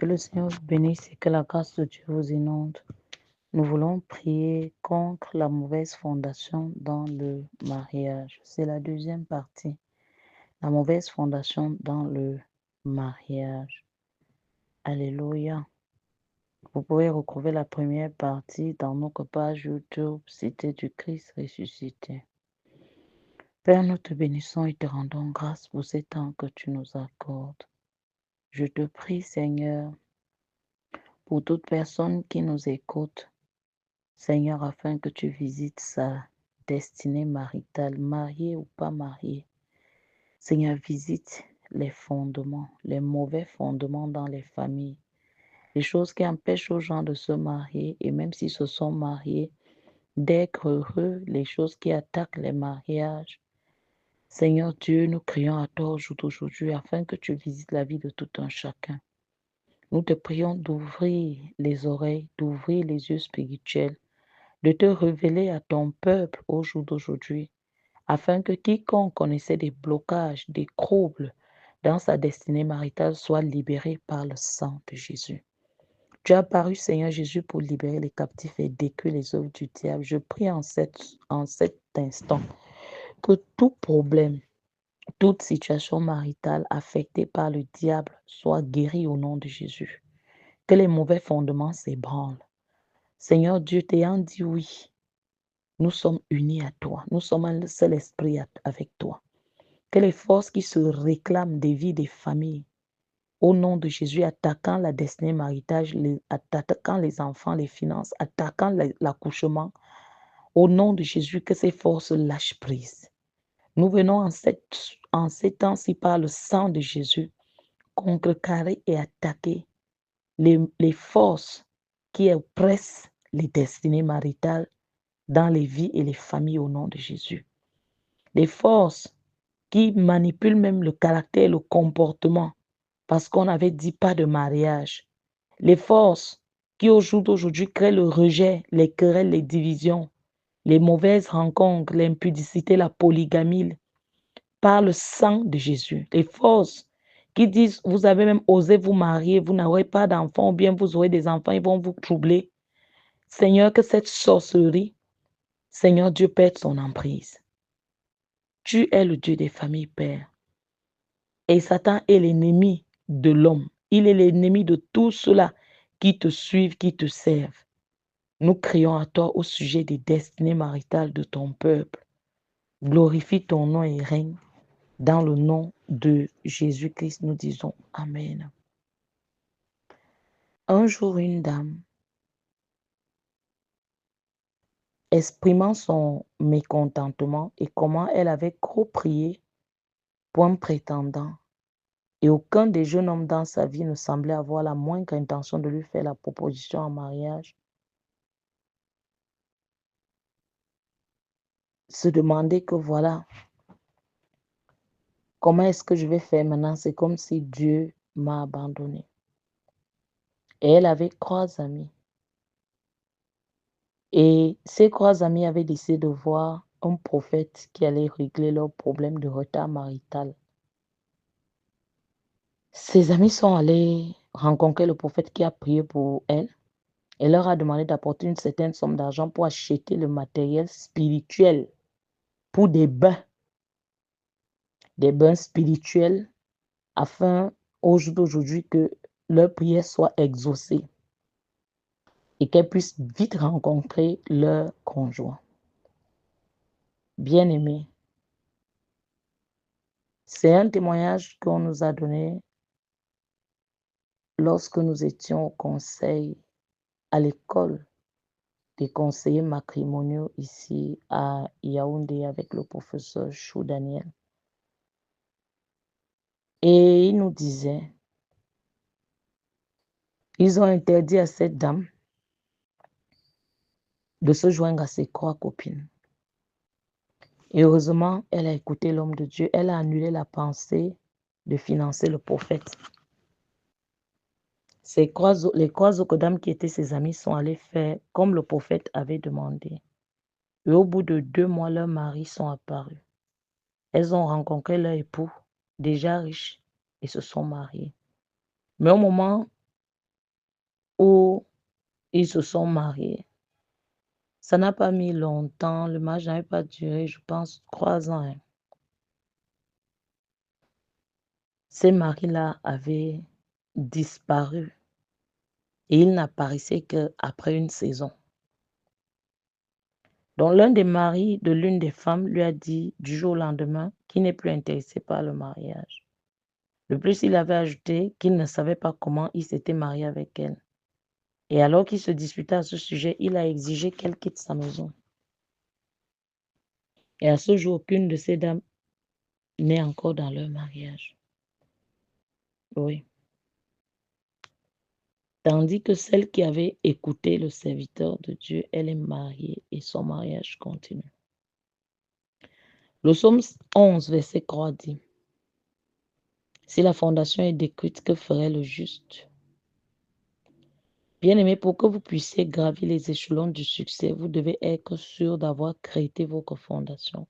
Que le Seigneur vous bénisse et que la grâce de Dieu vous inonde. Nous voulons prier contre la mauvaise fondation dans le mariage. C'est la deuxième partie. La mauvaise fondation dans le mariage. Alléluia. Vous pouvez retrouver la première partie dans notre page YouTube Cité du Christ ressuscité. Père, nous te bénissons et te rendons grâce pour ces temps que tu nous accordes. Je te prie, Seigneur, pour toute personne qui nous écoute, Seigneur, afin que tu visites sa destinée maritale, mariée ou pas mariée. Seigneur, visite les fondements, les mauvais fondements dans les familles, les choses qui empêchent aux gens de se marier et même s'ils se sont mariés, d'être heureux, les choses qui attaquent les mariages. Seigneur Dieu, nous crions à toi aujourd'hui afin que tu visites la vie de tout un chacun. Nous te prions d'ouvrir les oreilles, d'ouvrir les yeux spirituels, de te révéler à ton peuple au jour d'aujourd'hui, afin que quiconque connaissait des blocages, des troubles dans sa destinée maritale soit libéré par le sang de Jésus. Tu as paru, Seigneur Jésus, pour libérer les captifs et détruire les œuvres du diable. Je prie en cet instant que tout problème, toute situation maritale affectée par le diable soit guérie au nom de Jésus. Que les mauvais fondements s'ébranlent. Seigneur Dieu, t'ayant dit oui, nous sommes unis à toi. Nous sommes un seul esprit avec toi. Que les forces qui se réclament des vies des familles, au nom de Jésus, attaquant la destinée maritale, attaquant les enfants, les finances, attaquant l'accouchement, au nom de Jésus, que ces forces lâchent prise. Nous venons en ces temps-ci par le sang de Jésus, contrecarrer et attaquer les forces qui oppressent les destinées maritales dans les vies et les familles au nom de Jésus. Les forces qui manipulent même le caractère et le comportement parce qu'on avait dit pas de mariage. Les forces qui au jour d'aujourd'hui créent le rejet, les querelles, les divisions, les mauvaises rencontres, l'impudicité, la polygamie, par le sang de Jésus. Les forces qui disent, vous avez même osé vous marier, vous n'aurez pas d'enfants, ou bien vous aurez des enfants, ils vont vous troubler. Seigneur, que cette sorcellerie, Seigneur Dieu, perde son emprise. Tu es le Dieu des familles, Père. Et Satan est l'ennemi de l'homme. Il est l'ennemi de tous ceux-là qui te suivent, qui te servent. Nous crions à toi au sujet des destinées maritales de ton peuple. Glorifie ton nom et règne. Dans le nom de Jésus-Christ, nous disons Amen. Un jour, une dame, exprimant son mécontentement et comment elle avait trop prié pour un prétendant, et aucun des jeunes hommes dans sa vie ne semblait avoir la moindre intention de lui faire la proposition en mariage, se demandait que voilà, comment est-ce que je vais faire maintenant? C'est comme si Dieu m'a abandonné. Et elle avait 3 amis. Et ces 3 amis avaient décidé de voir un prophète qui allait régler leurs problèmes de retard marital. Ses amis sont allés rencontrer le prophète qui a prié pour elle et leur a demandé d'apporter une certaine somme d'argent pour acheter le matériel spirituel pour des bains spirituels afin au jour d'aujourd'hui que leur prière soit exaucée et qu'elles puissent vite rencontrer leur conjoint. Bien-aimés, c'est un témoignage qu'on nous a donné lorsque nous étions au conseil, à l'école des conseillers matrimoniaux ici à Yaoundé avec le professeur Chou Daniel. Et il nous disait, ils ont interdit à cette dame de se joindre à ses 3 copines. Et heureusement, elle a écouté l'homme de Dieu, elle a annulé la pensée de financer le prophète. Les 3 autres dames qui étaient ses amies sont allées faire comme le prophète avait demandé. Et au bout de 2 mois, leurs maris sont apparus. Elles ont rencontré leur époux, déjà riche, et se sont mariées. Mais au moment où ils se sont mariés. Ça n'a pas mis longtemps, le mariage n'avait pas duré, je pense, 3 ans. Ces maris-là avaient disparu et ils n'apparaissaient qu'après une saison. Donc l'un des maris de l'une des femmes lui a dit du jour au lendemain qu'il n'est plus intéressé par le mariage. De plus, il avait ajouté qu'il ne savait pas comment il s'était marié avec elle. Et alors qu'il se disputait à ce sujet, il a exigé qu'elle quitte sa maison. Et à ce jour, aucune de ces dames n'est encore dans leur mariage. Oui. Tandis que celle qui avait écouté le serviteur de Dieu, elle est mariée et son mariage continue. Le psaume 11, verset 3 dit, « Si la fondation est détruite, que ferait le juste ?» Bien-aimés, pour que vous puissiez gravir les échelons du succès, vous devez être sûr d'avoir créé votre fondation.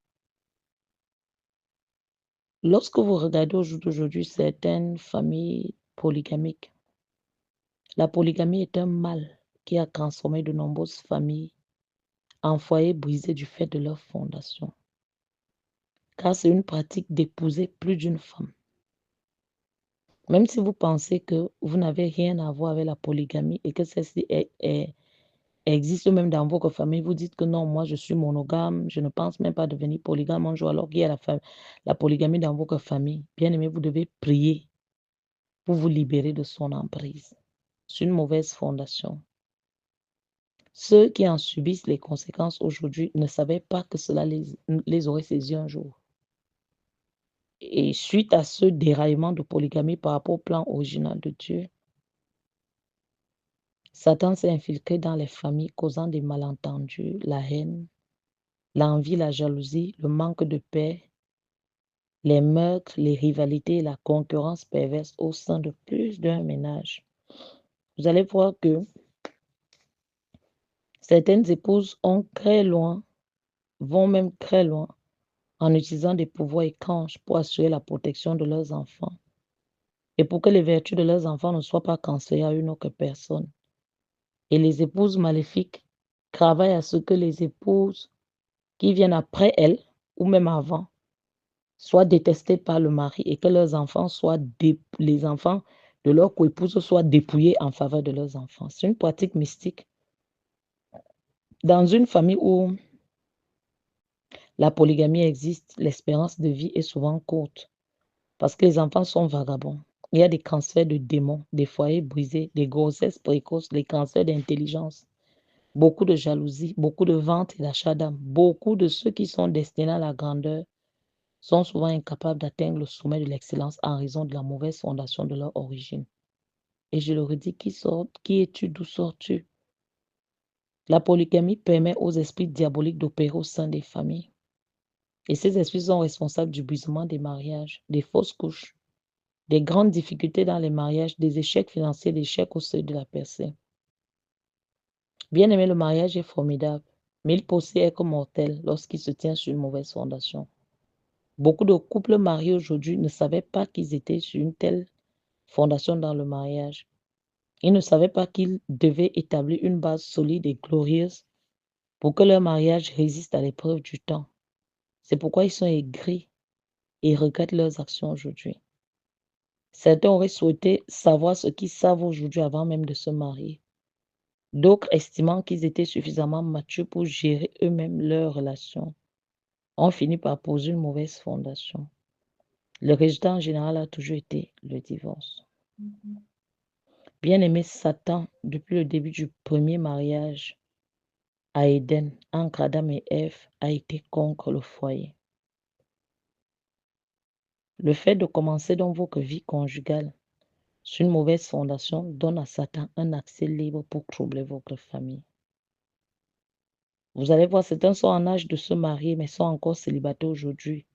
Lorsque vous regardez au jour d'aujourd'hui certaines familles polygamiques, la polygamie est un mal qui a transformé de nombreuses familles en foyers brisés du fait de leur fondation. Car c'est une pratique d'épouser plus d'une femme. Même si vous pensez que vous n'avez rien à voir avec la polygamie et que celle-ci existe même dans votre famille, vous dites que non, moi je suis monogame, je ne pense même pas devenir polygame un jour alors qu'il y a la polygamie dans votre famille. Bien aimé, vous devez prier pour vous libérer de son emprise. C'est une mauvaise fondation. Ceux qui en subissent les conséquences aujourd'hui ne savaient pas que cela les aurait saisis un jour. Et suite à ce déraillement de polygamie par rapport au plan original de Dieu, Satan s'est infiltré dans les familles, causant des malentendus, la haine, l'envie, la jalousie, le manque de paix, les meurtres, les rivalités et la concurrence perverse au sein de plus d'un ménage. Vous allez voir que certaines épouses vont même très loin, en utilisant des pouvoirs étranges pour assurer la protection de leurs enfants et pour que les vertus de leurs enfants ne soient pas transférées à une autre personne. Et les épouses maléfiques travaillent à ce que les épouses qui viennent après elles, ou même avant, soient détestées par le mari et que leurs enfants les enfants de leur coépouse soient dépouillés en faveur de leurs enfants. C'est une pratique mystique. Dans une famille où la polygamie existe, l'espérance de vie est souvent courte parce que les enfants sont vagabonds. Il y a des cancers de démons, des foyers brisés, des grossesses précoces, des cancers d'intelligence, beaucoup de jalousie, beaucoup de ventes et d'achats d'âme. Beaucoup de ceux qui sont destinés à la grandeur sont souvent incapables d'atteindre le sommet de l'excellence en raison de la mauvaise fondation de leur origine. Et je le redis, qui es-tu, d'où sors-tu? La polygamie permet aux esprits diaboliques d'opérer au sein des familles. Et ces esprits sont responsables du brisement des mariages, des fausses couches, des grandes difficultés dans les mariages, des échecs financiers, des échecs au seuil de la percée. Bien aimé, le mariage est formidable, mais il peut aussi être mortel lorsqu'il se tient sur une mauvaise fondation. Beaucoup de couples mariés aujourd'hui ne savaient pas qu'ils étaient sur une telle fondation dans le mariage. Ils ne savaient pas qu'ils devaient établir une base solide et glorieuse pour que leur mariage résiste à l'épreuve du temps. C'est pourquoi ils sont aigris et regrettent leurs actions aujourd'hui. Certains auraient souhaité savoir ce qu'ils savent aujourd'hui avant même de se marier. D'autres, estimant qu'ils étaient suffisamment matures pour gérer eux-mêmes leurs relations, ont fini par poser une mauvaise fondation. Le résultat en général a toujours été le divorce. Bien-aimé, Satan, depuis le début du premier mariage à Éden, entre Adam et Ève, a été contre le foyer. Le fait de commencer dans votre vie conjugale sur une mauvaise fondation donne à Satan un accès libre pour troubler votre famille. Vous allez voir, certains sont en âge de se marier, mais sont encore célibataires aujourd'hui,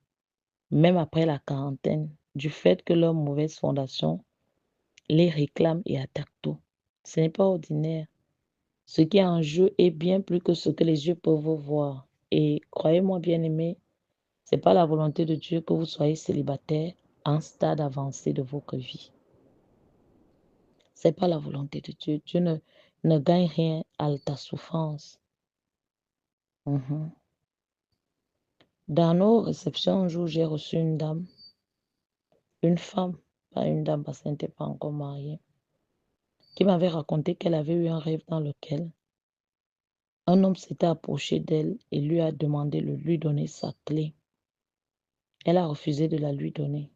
même après la quarantaine, du fait que leur mauvaise fondation les réclame et attaque tout. Ce n'est pas ordinaire. Ce qui est en jeu est bien plus que ce que les yeux peuvent voir. Et croyez-moi, bien-aimés, ce n'est pas la volonté de Dieu que vous soyez célibataire en stade avancé de votre vie. Ce n'est pas la volonté de Dieu. Dieu ne gagne rien à ta souffrance. Mhm. Dans nos réceptions, un jour, j'ai reçu une dame, une femme, pas une dame parce qu'elle n'était pas encore mariée, qui m'avait raconté qu'elle avait eu un rêve dans lequel un homme s'était approché d'elle et lui a demandé de lui donner sa clé. Elle a refusé de la lui donner.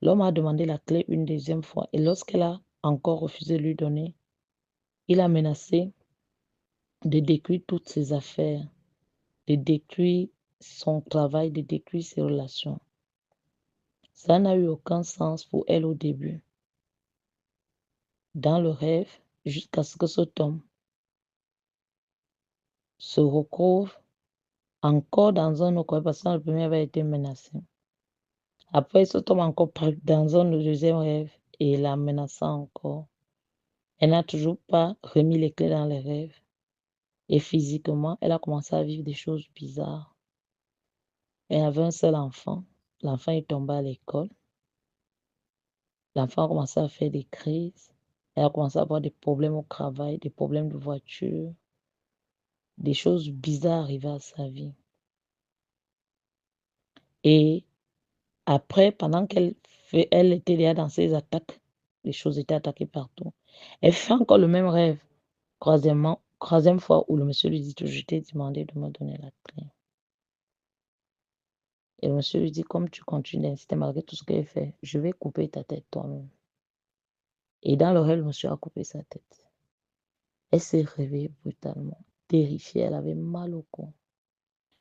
L'homme a demandé la clé une deuxième fois et lorsqu'elle a encore refusé de lui donner, il a menacé de détruire toutes ses affaires, de détruire son travail, de détruire ses relations. Ça n'a eu aucun sens pour elle au début, dans le rêve, jusqu'à ce que cet homme se retrouve encore dans un autre rêve, parce que le premier avait été menacé. Après, cet homme encore pris dans un deuxième rêve et la menaçant encore. Elle n'a toujours pas remis les clés dans les rêves. Et physiquement, elle a commencé à vivre des choses bizarres. Elle avait un seul enfant. L'enfant est tombé à l'école. L'enfant a commencé à faire des crises. Elle a commencé à avoir des problèmes au travail, des problèmes de voiture. Des choses bizarres arrivaient à sa vie. Et après, pendant elle était déjà dans ses attaques, les choses étaient attaquées partout. Elle fait encore le même rêve. Troisième fois où le monsieur lui dit que je t'ai demandé de me donner la clé. Et le monsieur lui dit, comme tu continues d'insister malgré tout ce qu'elle fait, je vais couper ta tête toi-même. Et dans le rêve, le monsieur a coupé sa tête. Elle s'est réveillée brutalement, terrifiée, elle avait mal au cou.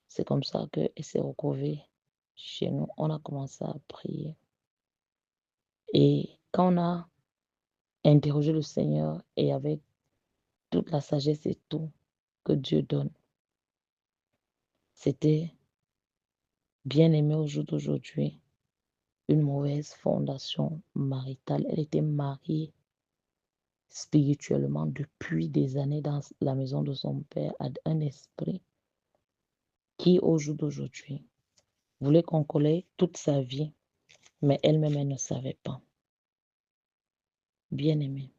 C'est comme ça qu'elle s'est retrouvée chez nous. On a commencé à prier. Et quand on a interrogé le Seigneur et avec toute la sagesse et tout que Dieu donne, c'était bien aimé au jour d'aujourd'hui, une mauvaise fondation maritale. Elle était mariée spirituellement depuis des années dans la maison de son père à un esprit qui, au jour d'aujourd'hui, voulait contrôler toute sa vie, mais elle-même, elle ne savait pas. Bien aimé.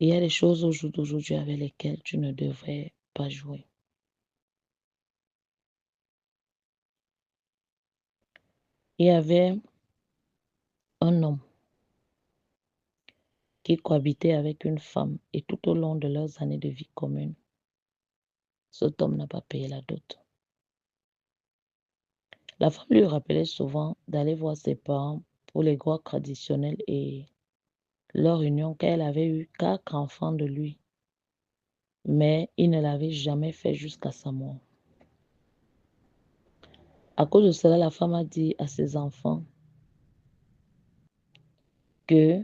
Il y a des choses au jour d'aujourd'hui avec lesquelles tu ne devrais pas jouer. Il y avait un homme qui cohabitait avec une femme et tout au long de leurs années de vie commune, cet homme n'a pas payé la dot. La femme lui rappelait souvent d'aller voir ses parents pour les grottes traditionnelles et leur union qu'elle avait eu 4 enfants de lui, mais il ne l'avait jamais fait jusqu'à sa mort. À cause de cela, la femme a dit à ses enfants que,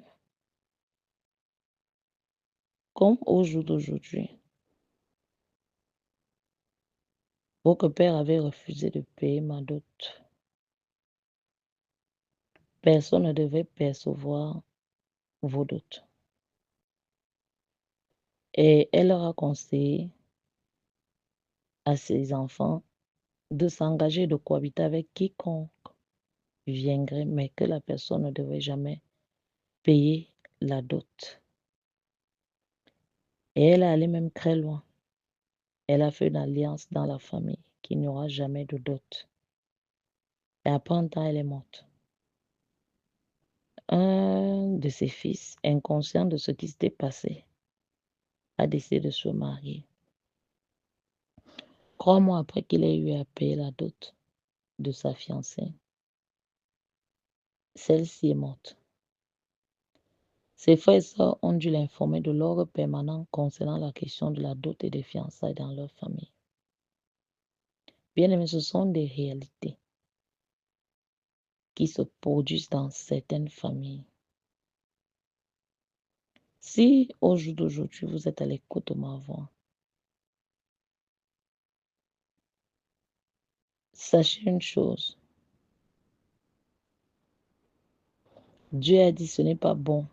comme au jour d'aujourd'hui, votre père avait refusé de payer ma dot. Personne ne devait percevoir vos dots. Et elle leur a conseillé à ses enfants de s'engager, de cohabiter avec quiconque viendrait, mais que la personne ne devait jamais payer la dot. Et elle est allée même très loin. Elle a fait une alliance dans la famille qu'il n'y aura jamais de dot. Et après un temps, elle est morte. Un de ses fils, inconscient de ce qui s'était passé, a décidé de se marier. 3 mois après qu'il ait eu à payer la dot de sa fiancée, celle-ci est morte. Ses frères et sœurs ont dû l'informer de l'ordre permanent concernant la question de la dot et des fiançailles dans leur famille. Bien aimé, ce sont des réalités qui se produisent dans certaines familles. Si au jour d'aujourd'hui vous êtes à l'écoute de ma voix, sachez une chose. Dieu a dit ce n'est pas bon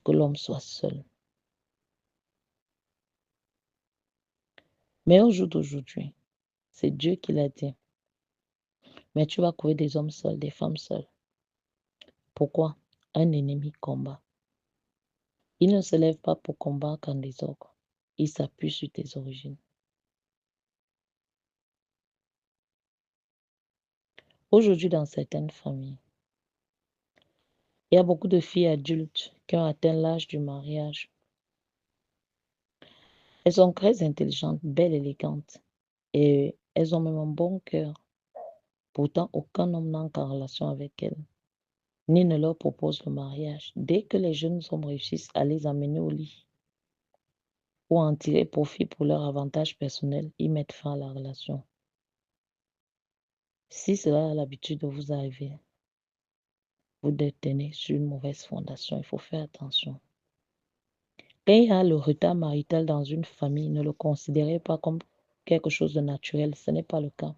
que l'homme soit seul. Mais au jour d'aujourd'hui, c'est Dieu qui l'a dit. Mais tu vas trouver des hommes seuls, des femmes seules. Pourquoi? Un ennemi combat. Il ne se lève pas pour combattre en désordre. Il s'appuie sur tes origines. Aujourd'hui, dans certaines familles, il y a beaucoup de filles adultes qui ont atteint l'âge du mariage. Elles sont très intelligentes, belles, élégantes et elles ont même un bon cœur. Pourtant, aucun homme n'entre en relation avec elles, ni ne leur propose le mariage. Dès que les jeunes hommes réussissent à les amener au lit ou à en tirer profit pour leur avantage personnel, ils mettent fin à la relation. Si cela a l'habitude de vous arriver, vous détenez sur une mauvaise fondation. Il faut faire attention. Quand il y a le retard marital dans une famille, ne le considérez pas comme quelque chose de naturel. Ce n'est pas le cas.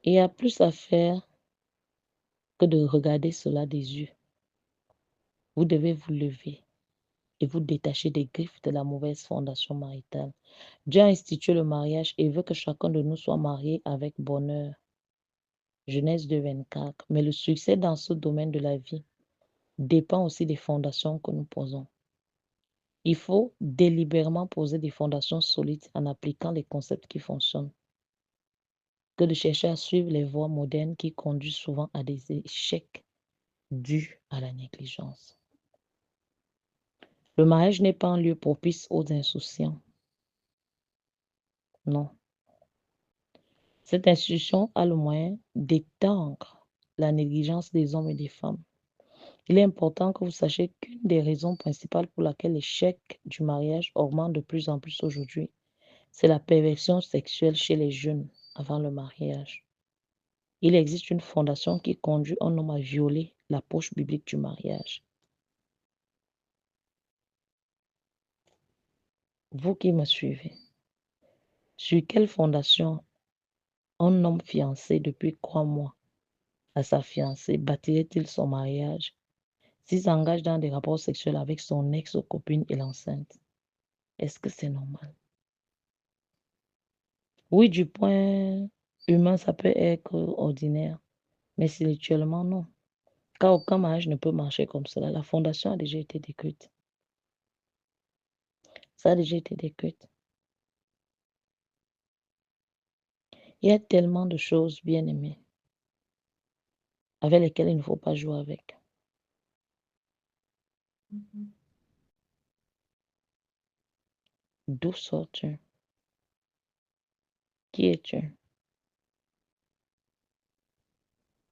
Il y a plus à faire que de regarder cela des yeux. Vous devez vous lever et vous détacher des griffes de la mauvaise fondation maritale. Dieu a institué le mariage et veut que chacun de nous soit marié avec bonheur. Genèse 2, 24. Mais le succès dans ce domaine de la vie dépend aussi des fondations que nous posons. Il faut délibérément poser des fondations solides en appliquant les concepts qui fonctionnent, que de chercher à suivre les voies modernes qui conduisent souvent à des échecs dus à la négligence. Le mariage n'est pas un lieu propice aux insouciants. Non. Cette institution a le moyen d'étendre la négligence des hommes et des femmes. Il est important que vous sachiez qu'une des raisons principales pour laquelle l'échec du mariage augmente de plus en plus aujourd'hui, c'est la perversion sexuelle chez les jeunes avant le mariage. Il existe une fondation qui conduit un homme à violer l'approche biblique du mariage. Vous qui me suivez, sur quelle fondation un homme fiancé depuis 3 mois à sa fiancée bâtirait-il son mariage s'il s'engage dans des rapports sexuels avec son ex-copine et l'enceinte? Est-ce que c'est normal? Oui, du point humain, ça peut être ordinaire, mais spirituellement, non. Car aucun mariage ne peut marcher comme cela. La fondation a déjà été détruite. Ça a déjà été détruite. Il y a tellement de choses bien aimées avec lesquelles il ne faut pas jouer avec. D'où sors-tu? Qui es-tu?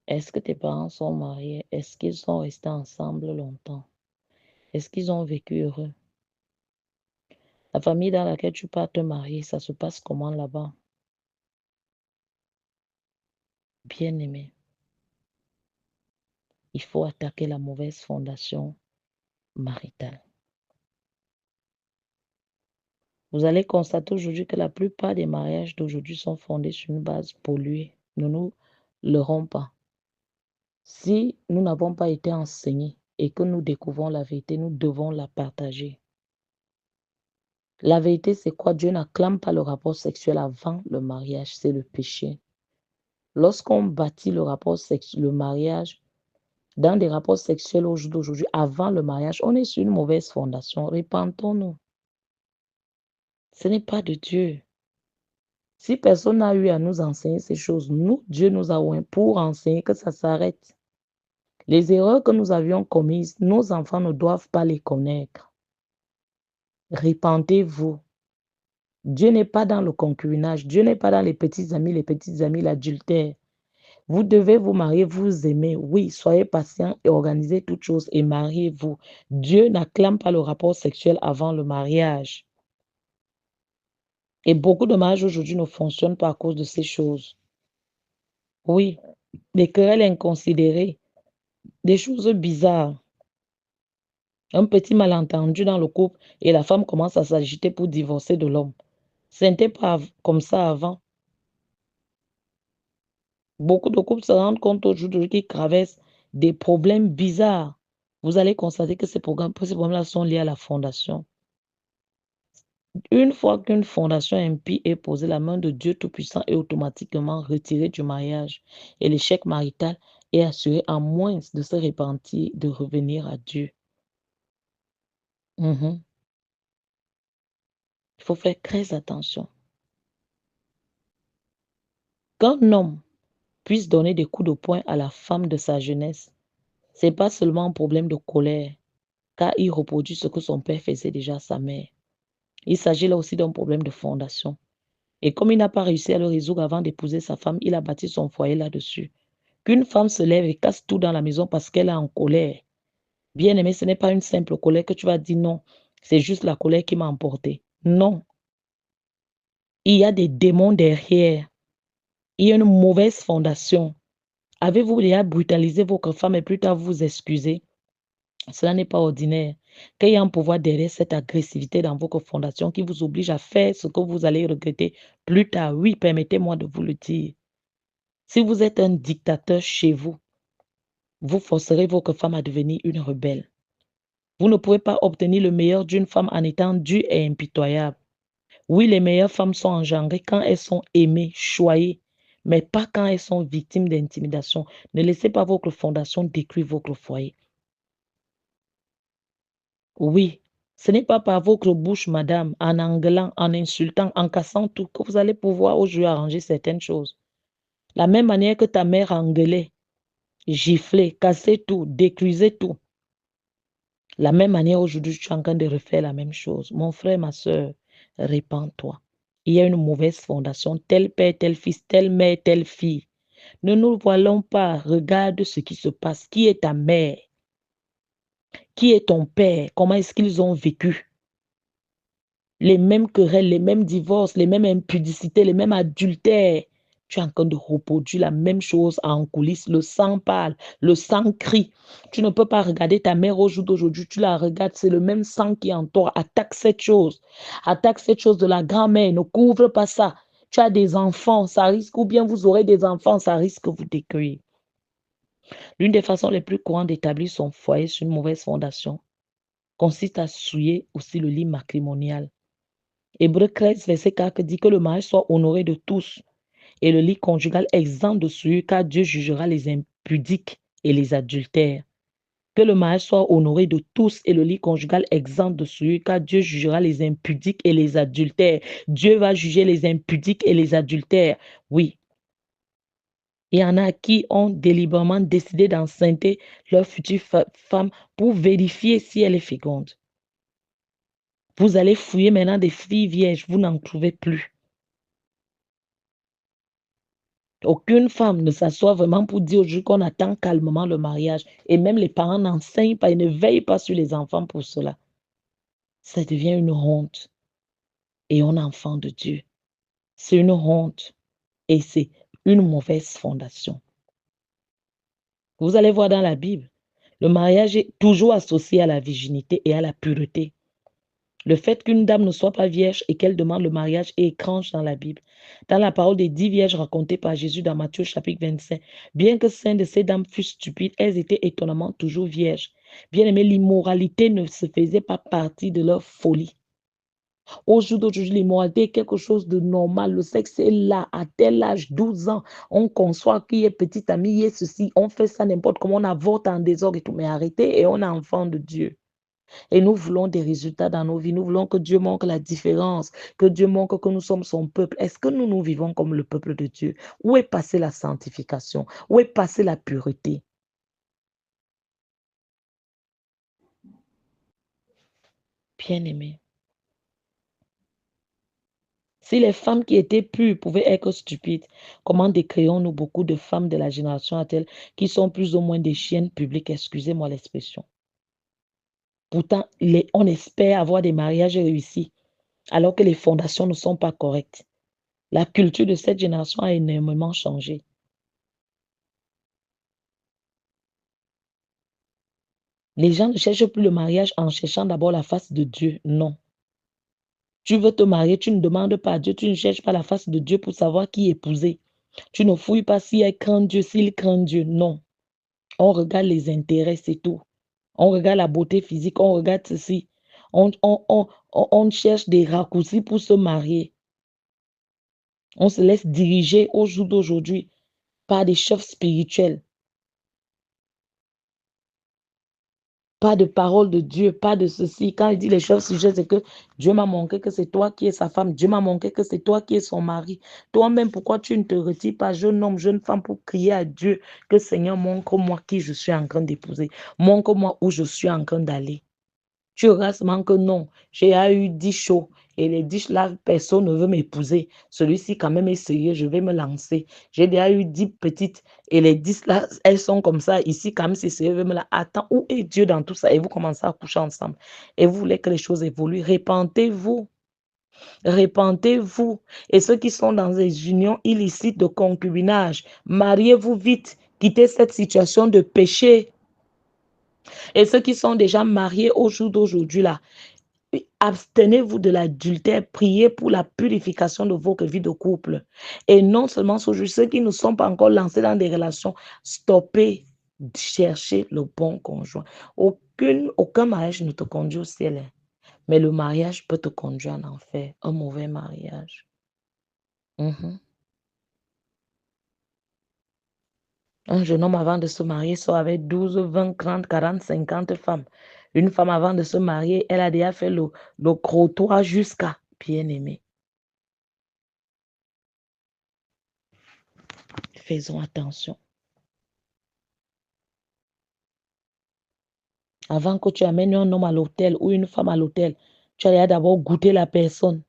Est-ce que tes parents sont mariés? Est-ce qu'ils sont restés ensemble longtemps? Est-ce qu'ils ont vécu heureux? La famille dans laquelle tu pars te marier, ça se passe comment là-bas? Bien aimé, il faut attaquer la mauvaise fondation maritale. Vous allez constater aujourd'hui que la plupart des mariages d'aujourd'hui sont fondés sur une base polluée. Ne nous leurrons pas. Si nous n'avons pas été enseignés et que nous découvrons la vérité, nous devons la partager. La vérité, c'est quoi? Dieu n'acclame pas le rapport sexuel avant le mariage, c'est le péché. Lorsqu'on bâtit le rapport sexuel, le mariage, dans des rapports sexuels d'aujourd'hui, avant le mariage, on est sur une mauvaise fondation. Repentons-nous. Ce n'est pas de Dieu. Si personne n'a eu à nous enseigner ces choses, nous, Dieu nous a oint pour enseigner que ça s'arrête. Les erreurs que nous avions commises, nos enfants ne doivent pas les connaître. Repentez-vous. Dieu n'est pas dans le concubinage. Dieu n'est pas dans les petites amies, l'adultère. Vous devez vous marier, vous aimer. Oui, soyez patient et organisez toutes choses et mariez-vous. Dieu n'acclame pas le rapport sexuel avant le mariage. Et beaucoup de mariages aujourd'hui ne fonctionnent pas à cause de ces choses. Oui, des querelles inconsidérées, des choses bizarres. Un petit malentendu dans le couple et la femme commence à s'agiter pour divorcer de l'homme. Ce n'était pas comme ça avant. Beaucoup de couples se rendent compte aujourd'hui qu'ils traversent des problèmes bizarres. Vous allez constater que ces problèmes-là sont liés à la fondation. Une fois qu'une fondation impie est posée, la main de Dieu Tout-Puissant est automatiquement retirée du mariage et l'échec marital est assuré à moins de se repentir, de revenir à Dieu. Il faut faire très attention. Qu'un homme puisse donner des coups de poing à la femme de sa jeunesse, ce n'est pas seulement un problème de colère, car il reproduit ce que son père faisait déjà à sa mère. Il s'agit là aussi d'un problème de fondation. Et comme il n'a pas réussi à le résoudre avant d'épouser sa femme, il a bâti son foyer là-dessus. Qu'une femme se lève et casse tout dans la maison parce qu'elle est en colère. Bien aimé, ce n'est pas une simple colère que tu vas dire non, c'est juste la colère qui m'a emporté. Non. Il y a des démons derrière. Il y a une mauvaise fondation. Avez-vous déjà brutalisé votre femme et plus tard vous excusez? Cela n'est pas ordinaire. Qu'il y a un pouvoir derrière cette agressivité dans votre fondation qui vous oblige à faire ce que vous allez regretter plus tard. Oui, permettez-moi de vous le dire. Si vous êtes un dictateur chez vous, vous forcerez votre femme à devenir une rebelle. Vous ne pouvez pas obtenir le meilleur d'une femme en étant dure et impitoyable. Oui, les meilleures femmes sont engendrées quand elles sont aimées, choyées, mais pas quand elles sont victimes d'intimidation. Ne laissez pas votre fondation détruire votre foyer. Oui, ce n'est pas par votre bouche, madame, en engueulant, en insultant, en cassant tout, que vous allez pouvoir aujourd'hui arranger certaines choses. La même manière que ta mère engueulait, giflait, cassait tout, détruisait tout. La même manière aujourd'hui, tu es en train de refaire la même chose. Mon frère, ma soeur, répands-toi. Il y a une mauvaise fondation, tel père, tel fils, telle mère, telle fille. Ne nous voilons pas, regarde ce qui se passe. Qui est ta mère? Qui est ton père? Comment est-ce qu'ils ont vécu? Les mêmes querelles, les mêmes divorces, les mêmes impudicités, les mêmes adultères. Tu es en train de reproduire la même chose en coulisses. Le sang parle, le sang crie. Tu ne peux pas regarder ta mère au jour d'aujourd'hui. Tu la regardes, c'est le même sang qui est en toi. Attaque cette chose. Attaque cette chose de la grand-mère. Ne couvre pas ça. Tu as des enfants, ça risque, ou bien vous aurez des enfants, ça risque de vous décueillir. L'une des façons les plus courantes d'établir son foyer sur une mauvaise fondation consiste à souiller aussi le lit matrimonial. Hébreux 13, verset 4 dit que le mariage soit honoré de tous et le lit conjugal exempt de souillure, car Dieu jugera les impudiques et les adultères. Que le mariage soit honoré de tous et le lit conjugal exempt de souillure, car Dieu jugera les impudiques et les adultères. Dieu va juger les impudiques et les adultères. Oui. Il y en a qui ont délibérément décidé d'enceinte leur future femme pour vérifier si elle est féconde. Vous allez fouiller maintenant des filles vierges, vous n'en trouvez plus. Aucune femme ne s'assoit vraiment pour dire aujourd'hui qu'on attend calmement le mariage. Et même les parents n'enseignent pas et ne veillent pas sur les enfants pour cela. Ça devient une honte. Et on est enfant de Dieu. C'est une honte. Et c'est une mauvaise fondation. Vous allez voir dans la Bible, le mariage est toujours associé à la virginité et à la pureté. Le fait qu'une dame ne soit pas vierge et qu'elle demande le mariage est étrange dans la Bible. Dans la parole des 10 vierges racontées par Jésus dans Matthieu chapitre 25, bien que 5 de ces dames fussent stupides, elles étaient étonnamment toujours vierges. Bien aimé, l'immoralité ne se faisait pas partie de leur folie. Au jour d'aujourd'hui, l'immoralité est quelque chose de normal. Le sexe est là, à tel âge, 12 ans. On conçoit qu'il y ait petit ami, il y ait ceci. On fait ça n'importe comment, on avorte en désordre et tout. Mais arrêtez, et on est enfant de Dieu. Et nous voulons des résultats dans nos vies. Nous voulons que Dieu montre la différence, que Dieu montre que nous sommes son peuple. Est-ce que nous vivons comme le peuple de Dieu? Où est passée la sanctification? Où est passée la pureté? Bien-aimés, si les femmes qui étaient pures pouvaient être stupides, comment décrions-nous beaucoup de femmes de la génération actuelle qui sont plus ou moins des chiennes publiques? Excusez-moi l'expression. Pourtant, on espère avoir des mariages réussis alors que les fondations ne sont pas correctes. La culture de cette génération a énormément changé. Les gens ne cherchent plus le mariage en cherchant d'abord la face de Dieu. Non. Tu veux te marier, tu ne demandes pas à Dieu, tu ne cherches pas la face de Dieu pour savoir qui épouser. Tu ne fouilles pas si elle craint Dieu, s'il craint Dieu. Non. On regarde les intérêts, c'est tout. On regarde la beauté physique, on regarde ceci. On cherche des raccourcis pour se marier. On se laisse diriger au jour d'aujourd'hui par des chefs spirituels. Pas de parole de Dieu, pas de ceci. Quand il dit les chefs spirituels, c'est que Dieu m'a montré que c'est toi qui es sa femme. Dieu m'a montré que c'est toi qui es son mari. Toi-même, pourquoi tu ne te retires pas, jeune homme, jeune femme, pour crier à Dieu que Seigneur, montre-moi qui je suis en train d'épouser. Montre-moi où je suis en train d'aller. Tu auras seulement que non. J'ai eu 10 shows et les 10 là, personne ne veut m'épouser. Celui-ci, quand même, est sérieux, je vais me lancer. J'ai déjà eu 10 petites et les 10 là, elles sont comme ça. Ici, quand même, c'est sérieux, je vais me la. Attends, où est Dieu dans tout ça? Et vous commencez à coucher ensemble. Et vous voulez que les choses évoluent. Répentez-vous. Répentez-vous. Et ceux qui sont dans des unions illicites de concubinage, mariez-vous vite. Quittez cette situation de péché. Et ceux qui sont déjà mariés au jour d'aujourd'hui là, abstenez-vous de l'adultère, priez pour la purification de votre vie de couple. Et non seulement ceux qui ne sont pas encore lancés dans des relations, stoppez de chercher le bon conjoint. Aucun mariage ne te conduit au ciel, hein. Mais le mariage peut te conduire en enfer, un mauvais mariage. Un jeune homme avant de se marier sort avec 12, 20, 30, 40, 50 femmes. Une femme avant de se marier, elle a déjà fait le crottoir jusqu'à bien-aimé. Faisons attention. Avant que tu amènes un homme à l'hôtel ou une femme à l'hôtel, tu as d'abord goûté la personne.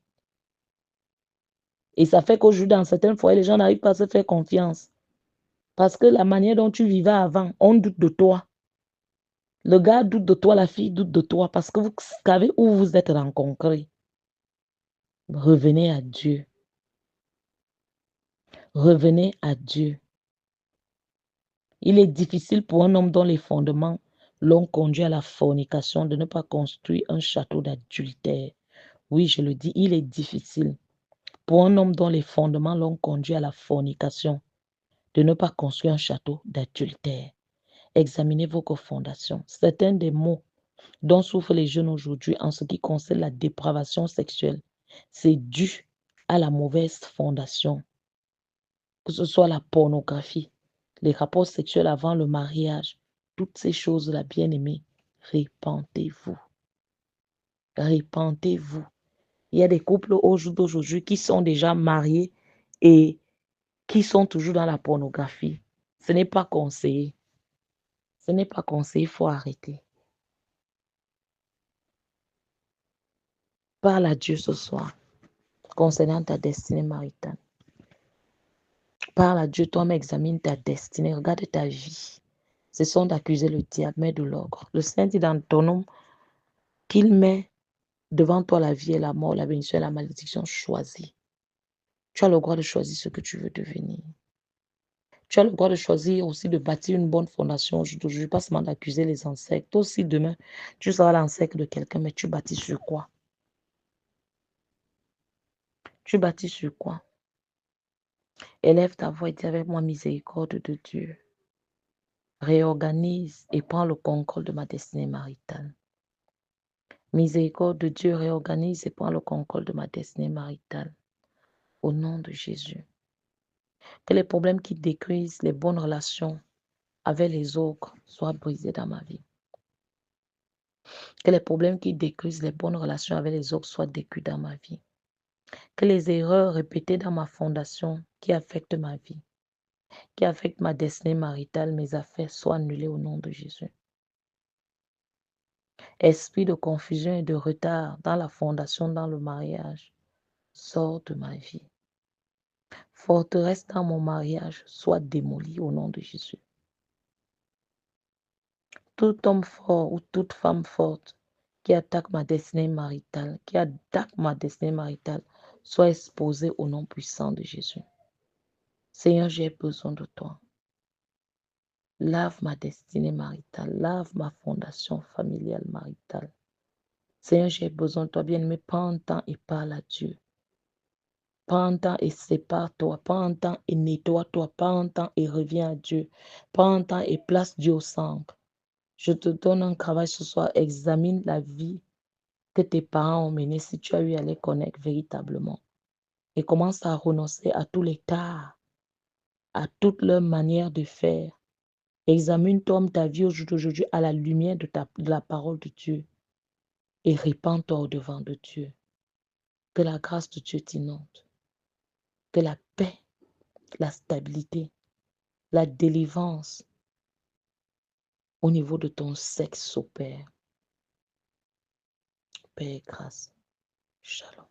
Et ça fait qu'aujourd'hui, dans certains foyers, les gens n'arrivent pas à se faire confiance. Parce que la manière dont tu vivais avant, on doute de toi. Le gars doute de toi, la fille doute de toi parce que vous savez où vous êtes rencontrés. Revenez à Dieu. Revenez à Dieu. Il est difficile pour un homme dont les fondements l'ont conduit à la fornication de ne pas construire un château d'adultère. Oui, je le dis, il est difficile pour un homme dont les fondements l'ont conduit à la fornication de ne pas construire un château d'adultère. Examinez vos fondations. Certains des maux dont souffrent les jeunes aujourd'hui en ce qui concerne la dépravation sexuelle, c'est dû à la mauvaise fondation, que ce soit la pornographie, les rapports sexuels avant le mariage, toutes ces choses-là, bien-aimés, répentez-vous. Répentez-vous. Il y a des couples au jour d'aujourd'hui qui sont déjà mariés et qui sont toujours dans la pornographie. Ce n'est pas conseillé. Ce n'est pas conseillé, il faut arrêter. Parle à Dieu ce soir concernant ta destinée maritale. Parle à Dieu, toi-même examine ta destinée, regarde ta vie. Ce sont d'accuser le diable, mais de l'ogre. Le Saint dit dans ton nom qu'il met devant toi la vie et la mort, la bénédiction et la malédiction. Choisis. Tu as le droit de choisir ce que tu veux devenir. Tu as le droit de choisir aussi de bâtir une bonne fondation aujourd'hui, pas seulement d'accuser les ancêtres. Toi aussi, demain, tu seras l'ancêtre de quelqu'un, mais tu bâtis sur quoi? Tu bâtis sur quoi? Élève ta voix et dis avec moi, miséricorde de Dieu. Réorganise et prends le contrôle de ma destinée maritale. Miséricorde de Dieu, réorganise et prends le contrôle de ma destinée maritale. Au nom de Jésus. Que les problèmes qui détruisent les bonnes relations avec les autres soient brisés dans ma vie. Que les problèmes qui détruisent les bonnes relations avec les autres soient détruits dans ma vie. Que les erreurs répétées dans ma fondation qui affectent ma vie, qui affectent ma destinée maritale, mes affaires, soient annulées au nom de Jésus. Esprit de confusion et de retard dans la fondation, dans le mariage, sors de ma vie. Forteresse dans mon mariage, soit démolie au nom de Jésus. Tout homme fort ou toute femme forte qui attaque ma destinée maritale, soit exposé au nom puissant de Jésus. Seigneur, j'ai besoin de toi. Lave ma destinée maritale, lave ma fondation familiale maritale. Seigneur, j'ai besoin de toi, bien-aimé, prends un temps et parle à Dieu. Prends un temps et sépare-toi, prends un temps et nettoie-toi, prends un temps et reviens à Dieu. Prends un temps et place Dieu au centre. Je te donne un travail ce soir, examine la vie que tes parents ont menées, si tu as eu à les connaître véritablement. Et commence à renoncer à tous les tares, à toute leur manière de faire. Examine toi ta vie au jour d'aujourd'hui à la lumière de la parole de Dieu et répands-toi au-devant de Dieu. Que la grâce de Dieu t'inonde. Que la paix, la stabilité, la délivrance au niveau de ton sexe s'opère. Paix et grâce. Shalom.